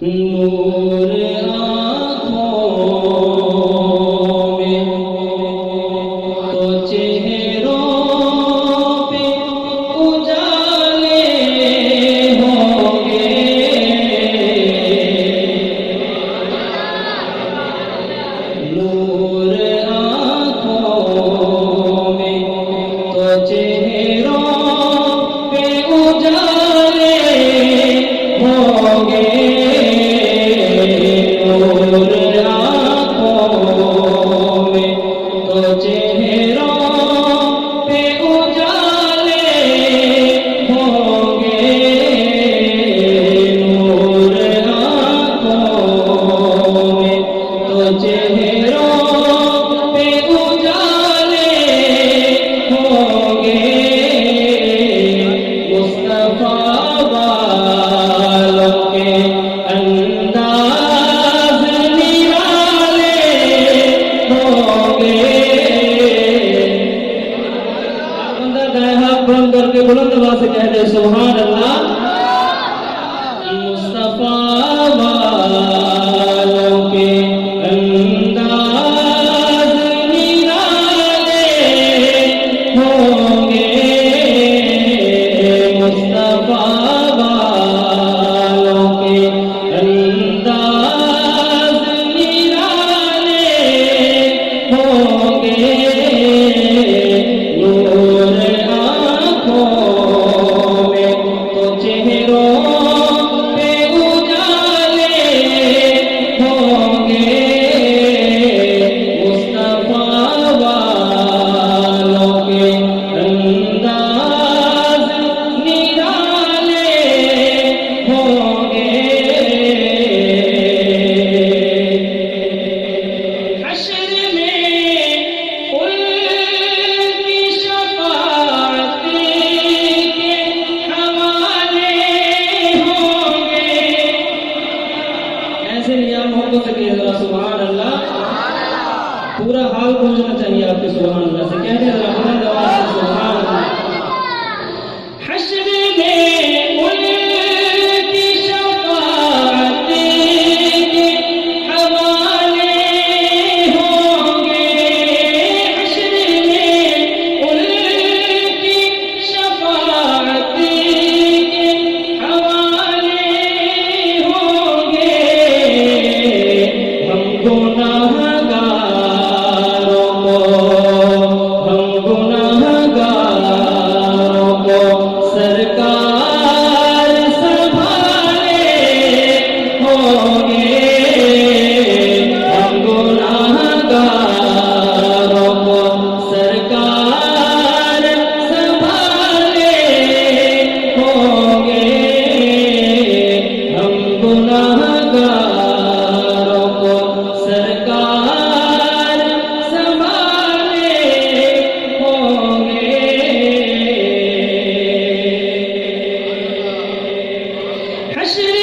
नूर आँखों में तो चेहरों पे उजाले होंगे। नूर आँखों में तो चेहरों पे उजाले होंगे। बुलंद आवाज से कह दे सुभान अल्लाह। मुस्तफा वालों के अंदाज निराले होंगे। मुस्तफा वालों के अंदाज निराले होंगे। सुभान अल्लाह। पूरा हाल गूंजना चाहिए आपके सुभान अल्लाह से। कह रहे बुलंद आवाज से सुभान अल्लाह। हश्र में उनकी शफाअत के हवाले होंगे। हश्र में उनकी शफाअत के हवाले होंगे। हम गुनाहगारों को सरकार संभाले होंगे। हम गुनाहगारों को सरकार संभाले होंगे। हम गुनाहगारों को सरकार संभाले होंगे। हश्र